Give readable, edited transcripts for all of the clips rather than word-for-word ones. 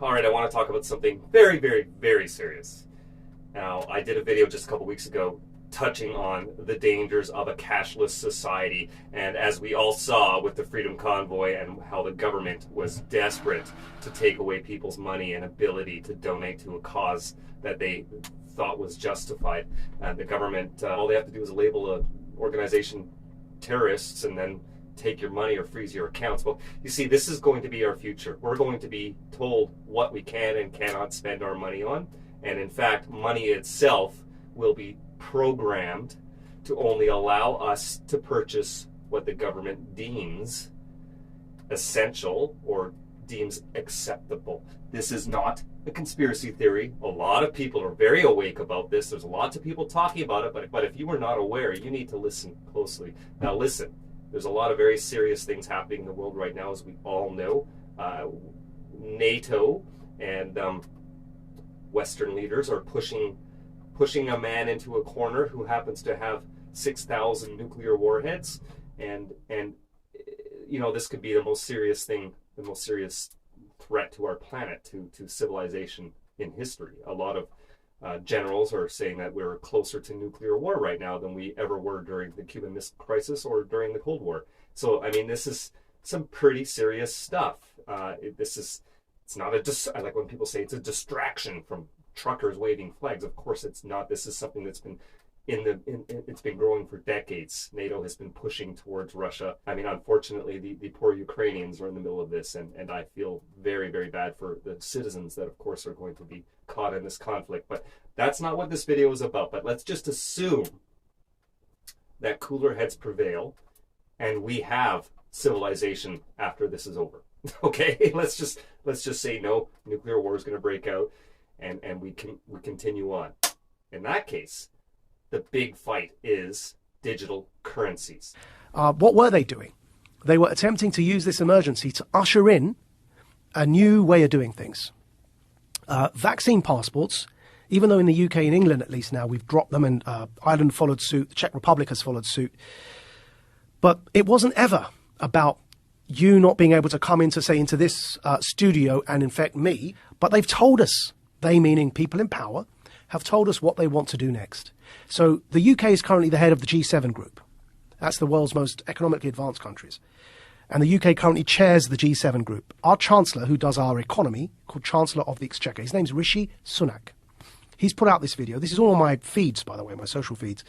All right, I want to talk about something very, very, very serious. Now, I did a video just a couple weeks ago touching on the dangers of a cashless society, and as we all saw with the Freedom Convoy and how the government was desperate to take away people's money and ability to donate to a cause that they thought was justified. The government, all they have to do is label an organization terrorists and then take your money or freeze your accounts. Well, you see, this is going to be our future. We're going to be told what we can and cannot spend our money on, and in fact, money itself will be programmed to only allow us to purchase what the government deems essential or deems acceptable. This is not a conspiracy theory. A lot of people are very awake about this. There's lots of people talking about it, but if you were not aware, you need to listen closely. Now listen, there's a lot of very serious things happening in the world right now, as we all know. NATO and Western leaders are pushing a man into a corner who happens to have 6,000 nuclear warheads, and you know, this could be the most serious thing, the most serious threat to our planet, to civilization in history. A lot of generals are saying that we're closer to nuclear war right now than we ever were during the Cuban Missile Crisis or during the Cold War. So, I mean, this is some pretty serious stuff. It's not I like when people say it's a distraction from truckers waving flags. Of course it's not. This is something that's been it's been growing for decades. NATO has been pushing towards Russia. I mean, unfortunately, the poor Ukrainians are in the middle of this, and I feel very, very bad for the citizens that, of course, are going to be caught in this conflict. But that's not what this video is about. But let's just assume that cooler heads prevail, and we have civilization after this is over. Okay, let's just say no, nuclear war is going to break out, and we continue on. In that case, the big fight is digital currencies. What were they doing? They were attempting to use this emergency to usher in a new way of doing things. Vaccine passports, even though in the UK and England at least now we've dropped them, and Ireland followed suit, the Czech Republic has followed suit. But it wasn't ever about you not being able to come into this studio and infect me. But they've told us, they meaning people in power, have told us what they want to do next. So the UK is currently the head of the G7 group. That's the world's most economically advanced countries. And the UK currently chairs the G7 group. Our Chancellor, who does our economy, called Chancellor of the Exchequer, his name's Rishi Sunak. He's put out this video. This is all on my feeds, by the way, my social feeds.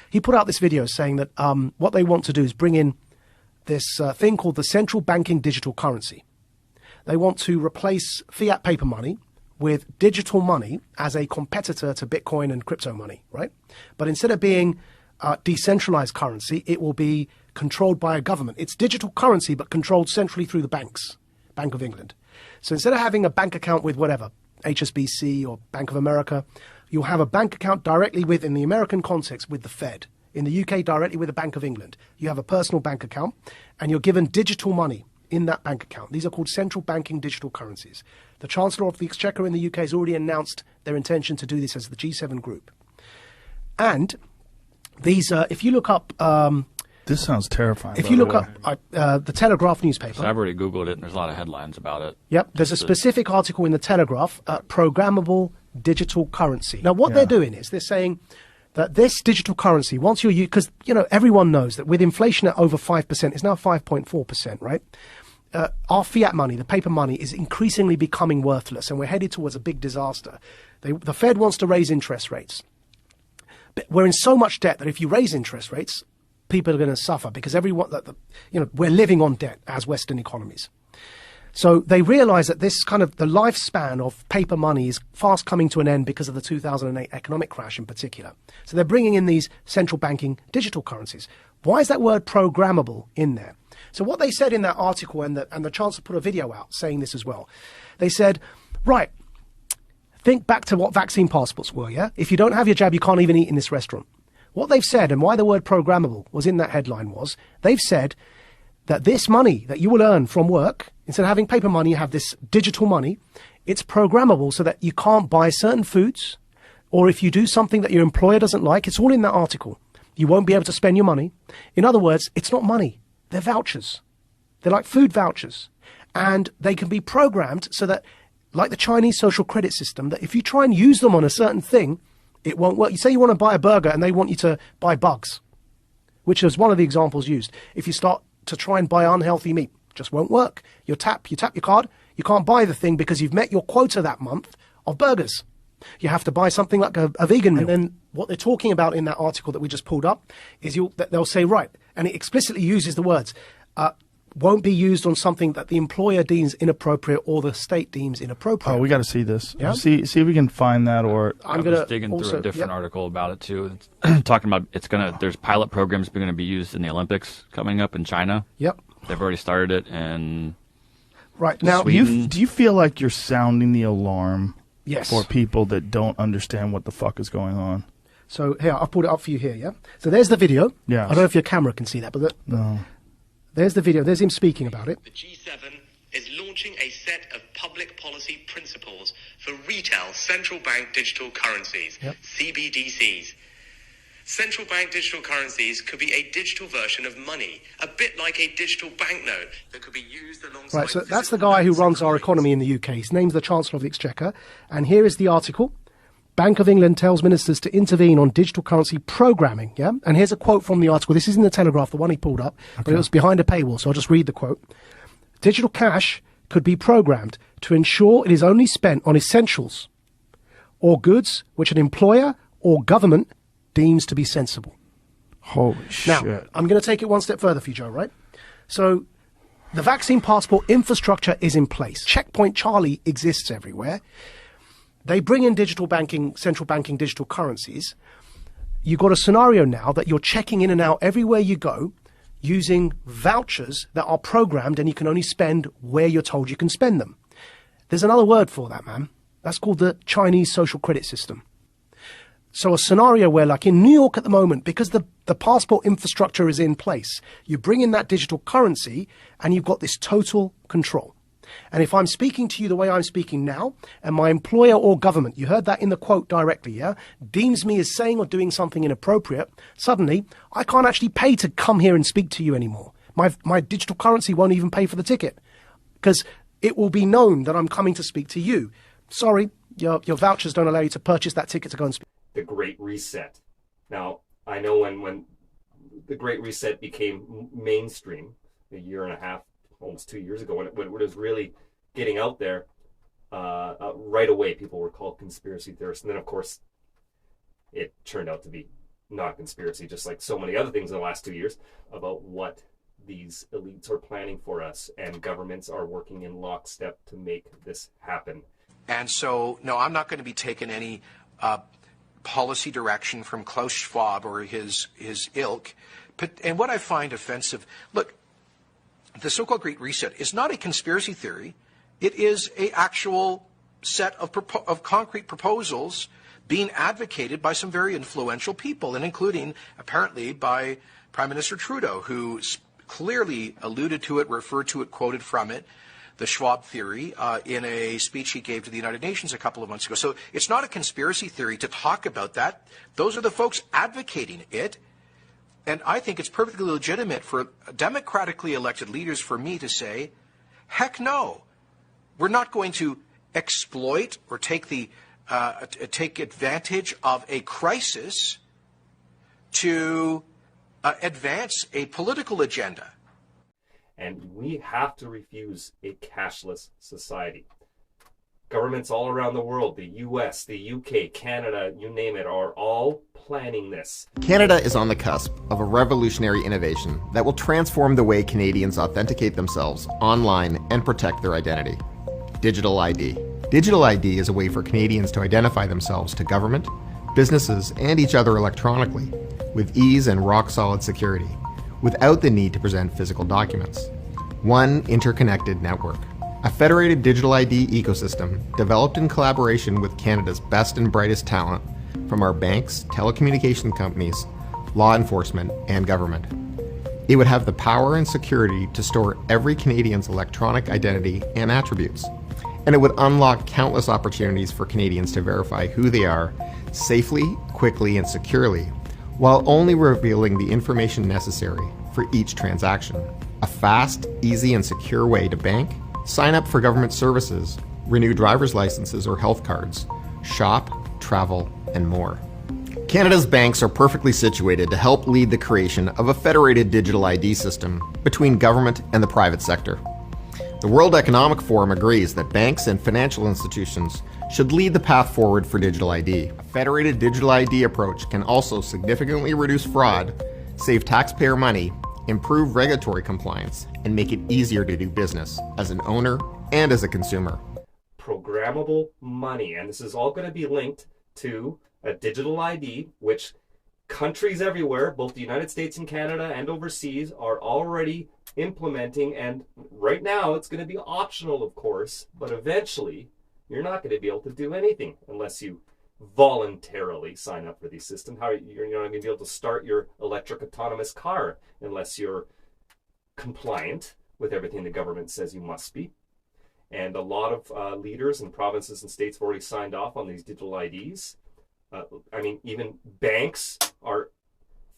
He put out this video saying that what they want to do is bring in this thing called the central banking digital currency. They want to replace fiat paper money with digital money as a competitor to Bitcoin and crypto money, right? But instead of being decentralized currency, it will be controlled by a government. It's digital currency, but controlled centrally through the banks, Bank of England. So instead of having a bank account with whatever, HSBC or Bank of America, you'll have a bank account directly with, in the American context, with the Fed. In the UK, directly with the Bank of England. You have a personal bank account, and you're given digital money in that bank account. These are called central banking digital currencies. The Chancellor of the Exchequer in the UK has already announced their intention to do this as the G7 group. And these, if you look up... this sounds terrifying. If you look up the Telegraph newspaper... So I've already Googled it, and there's a lot of headlines about it. Yep, there's a specific article in the Telegraph, programmable digital currency. Now, what they're doing is they're saying that this digital currency, once you're... Because, you know, everyone knows that with inflation at over 5%, it's now 5.4%, right? Our fiat money, the paper money, is increasingly becoming worthless, and we're headed towards a big disaster. The Fed wants to raise interest rates. But we're in so much debt that if you raise interest rates, people are going to suffer because we're living on debt as Western economies. So they realize that this kind of the lifespan of paper money is fast coming to an end because of the 2008 economic crash in particular. So they're bringing in these central banking digital currencies. Why is that word programmable in there? So what they said in that article, and the Chancellor put a video out saying this as well, they said, right, think back to what vaccine passports were, yeah? If you don't have your jab, you can't even eat in this restaurant. What they've said, and why the word programmable was in that headline, was they've said that this money that you will earn from work, instead of having paper money, you have this digital money. It's programmable so that you can't buy certain foods, or if you do something that your employer doesn't like, it's all in that article. You won't be able to spend your money. In other words, it's not money. They're vouchers. They're like food vouchers. And they can be programmed so that like the Chinese social credit system, that if you try and use them on a certain thing, it won't work. You say you want to buy a burger and they want you to buy bugs, which is one of the examples used. If you start to try and buy unhealthy meat, just won't work. You tap your card, you can't buy the thing because you've met your quota that month of burgers. You have to buy something like a vegan meal. And then what they're talking about in that article that we just pulled up is they'll say, right, and it explicitly uses the words, won't be used on something that the employer deems inappropriate or the state deems inappropriate. Oh, we got to see this. Yeah? See if we can find that. Or I was digging through a different article about it too. It's talking about there's pilot programs going to be used in the Olympics coming up in China. Yep. They've already started it, and right now, do you feel like you're sounding the alarm? Yes. For people that don't understand what the fuck is going on. So here, I've pulled it up for you here. Yeah. So there's the video. Yeah. I don't know if your camera can see that, but no. There's the video. There's him speaking about it. The G7 is launching a set of public policy principles for retail central bank digital currencies, CBDCs. Central bank digital currencies could be a digital version of money, a bit like a digital banknote that could be used alongside... Right, so that's the guy who runs our economy in the UK. His name's the Chancellor of the Exchequer. And here is the article. Bank of England tells ministers to intervene on digital currency programming. Yeah, and here's a quote from the article. This is in the Telegraph, the one he pulled up, but it was behind a paywall, so I'll just read the quote. Digital cash could be programmed to ensure it is only spent on essentials or goods which an employer or government deems to be sensible. Holy shit. Now, I'm going to take it one step further for you, Joe, right? So the vaccine passport infrastructure is in place. Checkpoint Charlie exists everywhere. They bring in digital banking, central banking digital currencies. You've got a scenario now that you're checking in and out everywhere you go using vouchers that are programmed and you can only spend where you're told you can spend them. There's another word for that, man. That's called the Chinese social credit system. So a scenario where, like in New York at the moment, because the passport infrastructure is in place, you bring in that digital currency and you've got this total control. And if I'm speaking to you the way I'm speaking now, and my employer or government, you heard that in the quote directly, yeah, deems me as saying or doing something inappropriate, suddenly I can't actually pay to come here and speak to you anymore. My digital currency won't even pay for the ticket because it will be known that I'm coming to speak to you. Sorry, your vouchers don't allow you to purchase that ticket to go and speak. The Great Reset. Now, I know when the Great Reset became mainstream a year and a half, almost 2 years ago, when it was really getting out there, right away people were called conspiracy theorists. And then, of course, it turned out to be not conspiracy, just like so many other things in the last 2 years, about what these elites are planning for us. And governments are working in lockstep to make this happen. And so, no, I'm not going to be taking any policy direction from Klaus Schwab or his ilk. And what I find offensive, look, the so-called Great Reset is not a conspiracy theory. It is an actual set of concrete proposals being advocated by some very influential people, and including, apparently, by Prime Minister Trudeau, who clearly alluded to it, referred to it, quoted from it, the Schwab theory, in a speech he gave to the United Nations a couple of months ago. So it's not a conspiracy theory to talk about that. Those are the folks advocating it. And I think it's perfectly legitimate for democratically elected leaders, for me to say, heck no, we're not going to exploit or take advantage of a crisis to advance a political agenda. And we have to refuse a cashless society. Governments all around the world, the US, the UK, Canada, you name it, are all planning this. Canada is on the cusp of a revolutionary innovation that will transform the way Canadians authenticate themselves online and protect their identity. Digital ID. Digital ID is a way for Canadians to identify themselves to government, businesses, and each other electronically, with ease and rock-solid security, without the need to present physical documents. One interconnected network. A federated digital ID ecosystem developed in collaboration with Canada's best and brightest talent from our banks, telecommunication companies, law enforcement, and government. It would have the power and security to store every Canadian's electronic identity and attributes, and it would unlock countless opportunities for Canadians to verify who they are safely, quickly, and securely, while only revealing the information necessary for each transaction. A fast, easy, and secure way to bank, sign up for government services, renew driver's licenses or health cards, shop, travel, and more. Canada's banks are perfectly situated to help lead the creation of a federated digital ID system between government and the private sector. The World Economic Forum agrees that banks and financial institutions should lead the path forward for digital ID. A federated digital ID approach can also significantly reduce fraud, save taxpayer money, improve regulatory compliance, and make it easier to do business as an owner and as a consumer. Programmable money, and this is all going to be linked to a digital ID, which countries everywhere, both the United States and Canada and overseas, are already implementing. And right now it's going to be optional, of course, but eventually you're not going to be able to do anything unless you voluntarily sign up for these systems. You're not going to be able to start your electric autonomous car unless you're compliant with everything the government says you must be. And a lot of leaders in provinces and states have already signed off on these digital IDs. Even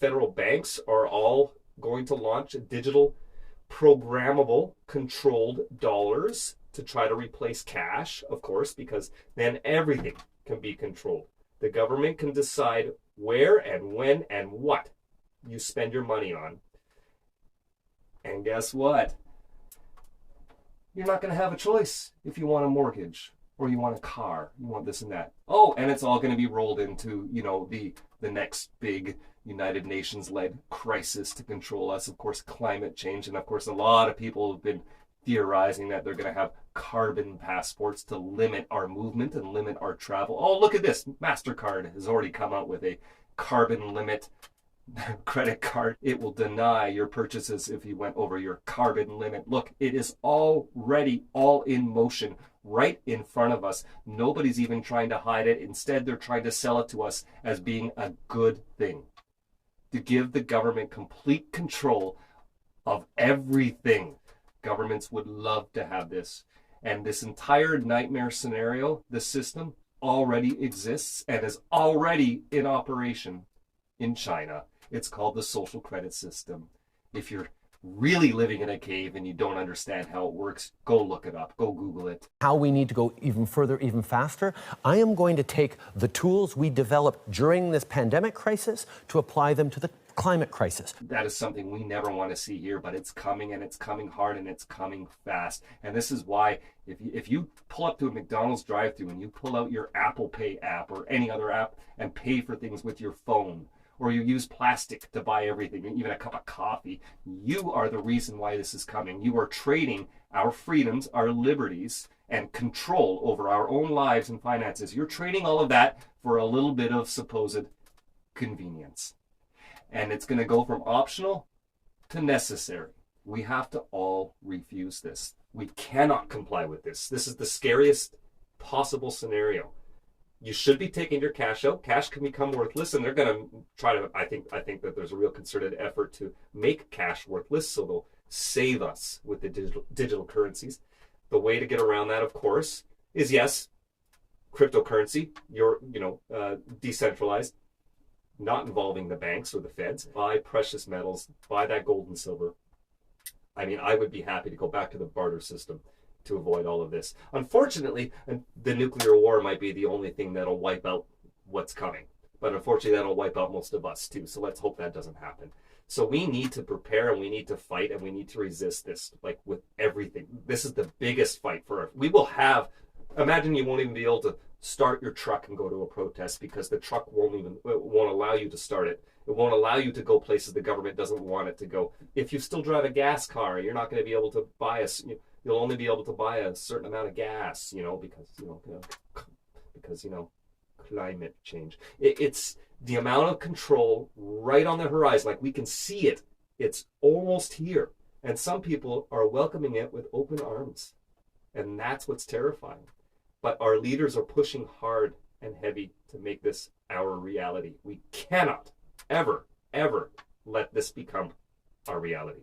federal banks are all going to launch digital programmable controlled dollars to try to replace cash, of course, because then everything can be controlled. The government can decide where and when and what you spend your money on. And guess what? You're not going to have a choice if you want a mortgage or you want a car, you want this and that. Oh, and it's all going to be rolled into, the next big United Nations-led crisis to control us, of course, climate change. And of course, a lot of people have been theorizing that they're going to have carbon passports to limit our movement and limit our travel. Oh, look at this. MasterCard has already come out with a carbon limit credit card. It will deny your purchases if you went over your carbon limit. Look, it is already all in motion right in front of us. Nobody's even trying to hide it. Instead, they're trying to sell it to us as being a good thing, to give the government complete control of everything. Governments would love to have this. And this entire nightmare scenario, the system already exists and is already in operation in China. It's called the social credit system. If you're really living in a cave and you don't understand how it works, go look it up. Go Google it. How we need to go even further, even faster. I am going to take the tools we developed during this pandemic crisis to apply them to the climate crisis. That is something we never want to see here, but it's coming, and it's coming hard, and it's coming fast. And this is why if you pull up to a McDonald's drive-thru and you pull out your Apple Pay app or any other app and pay for things with your phone, or you use plastic to buy everything, even a cup of coffee, you are the reason why this is coming. You are trading our freedoms, our liberties, and control over our own lives and finances. You're trading all of that for a little bit of supposed convenience. And it's going to go from optional to necessary. We have to all refuse this. We cannot comply with this. This is the scariest possible scenario. You should be taking your cash out. Cash can become worthless, and they're going to try to, I think that there's a real concerted effort to make cash worthless, so they'll save us with the digital currencies. The way to get around that, of course, is yes, cryptocurrency, decentralized, not involving the banks or the feds. Buy precious metals, buy that gold and silver. I would be happy to go back to the barter system to avoid all of this. Unfortunately, the nuclear war might be the only thing that'll wipe out what's coming. But unfortunately, that'll wipe out most of us too. So let's hope that doesn't happen. So we need to prepare, and we need to fight, and we need to resist this, like with everything. This is the biggest fight we will have. Imagine you won't even be able to start your truck and go to a protest because the truck won't allow you to start it. It won't allow you to go places the government doesn't want it to go. If you still drive a gas car, you're not going to be able to buy you'll only be able to buy a certain amount of gas, because climate change. It's the amount of control right on the horizon. Like, we can see it. It's almost here. And some people are welcoming it with open arms. And that's what's terrifying. But our leaders are pushing hard and heavy to make this our reality. We cannot ever, ever let this become our reality.